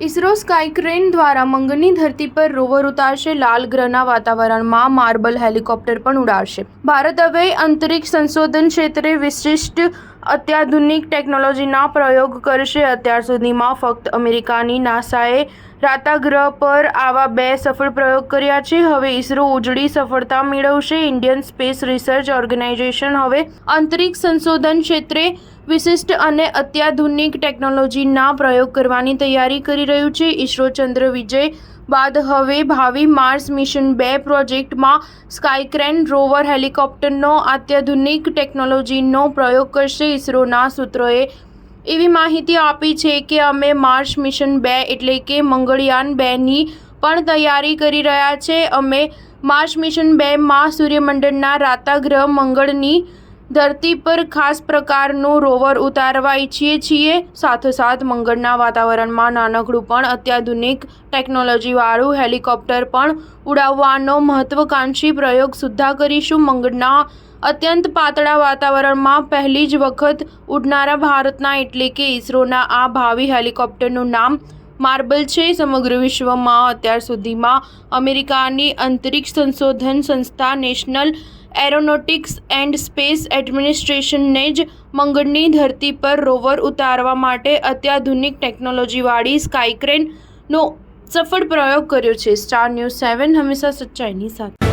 ઇસરો સ્કાયક્રેન દ્વારા મંગળની ધરતી પર રોવર ઉતારશે. લાલ ગ્રહના વાતાવરણમાં માર્બલ હેલિકોપ્ટર પણ ઉડાડશે. ભારત હવે અંતરિક્ષ સંશોધન ક્ષેત્રે વિશિષ્ટ અત્યાધુનિક ટેકનોલોજીના પ્રયોગ કરશે. અત્યાર સુધીમાં ફક્ત અમેરિકાની નાસાએ રાતા ગ્રહ પર આવા 2 સફળ પ્રયોગ કર્યા છે. હવે ઇસરો ઉજળી સફળતા મેળવશે. ઇન્ડિયન સ્પેસ રિસર્ચ ઓર્ગેનાઇઝેશન હવે અંતરિક્ષ સંશોધન ક્ષેત્રે વિશિષ્ટ અને અત્યાધુનિક ટેકનોલોજીના પ્રયોગ કરવાની તૈયારી કરી રહ્યું છે. ઇસરો ચંદ્ર વિજય બાદ હવે ભાવિ માર્સ મિશન 2 પ્રોજેક્ટમાં સ્કાયક્રેન રોવર હેલિકોપ્ટરનો અત્યાધુનિક ટેકનોલોજીનો પ્રયોગ કરશે. ઇસરોના સૂત્રોએ એવી માહિતી આપી છે કે અમે માર્સ મિશન 2 એટલે કે મંગળયાન 2ની પણ તૈયારી કરી રહ્યા છે. અમે માર્સ મિશન 2માં સૂર્યમંડળના રાતા ગ્રહ મંગળની ધરતી પર ખાસ પ્રકારનું રોવર ઉતારવા ઈચ્છીએ છીએ. સાથોસાથ મંગળના વાતાવરણમાં નાનકડું પણ અત્યાધુનિક ટેકનોલોજીવાળું હેલિકોપ્ટર પણ ઉડાવવાનો મહત્વાકાંક્ષી પ્રયોગ સુદ્ધા કરીશું. મંગળના અત્યંત પાતળા વાતાવરણમાં પહેલી જ વખત ઉડનારા ભારતના એટલે કે ઇસરોના આ ભાવિ હેલિકોપ્ટરનું નામ માર્બલ છે. સમગ્ર વિશ્વમાં અત્યાર સુધીમાં અમેરિકાની અંતરિક્ષ સંશોધન સંસ્થા નેશનલ એરોનોટિક્સ એન્ડ સ્પેસ એડમિનિસ્ટ્રેશને જ મંગળની ધરતી પર રોવર ઉતારવા માટે અત્યાધુનિક ટેકનોલોજીવાળી સ્કાયક્રેનનો સફળ પ્રયોગ કર્યો છે. સ્ટાર ન્યૂઝ 7 હંમેશા સચ્ચાઈની સાથે.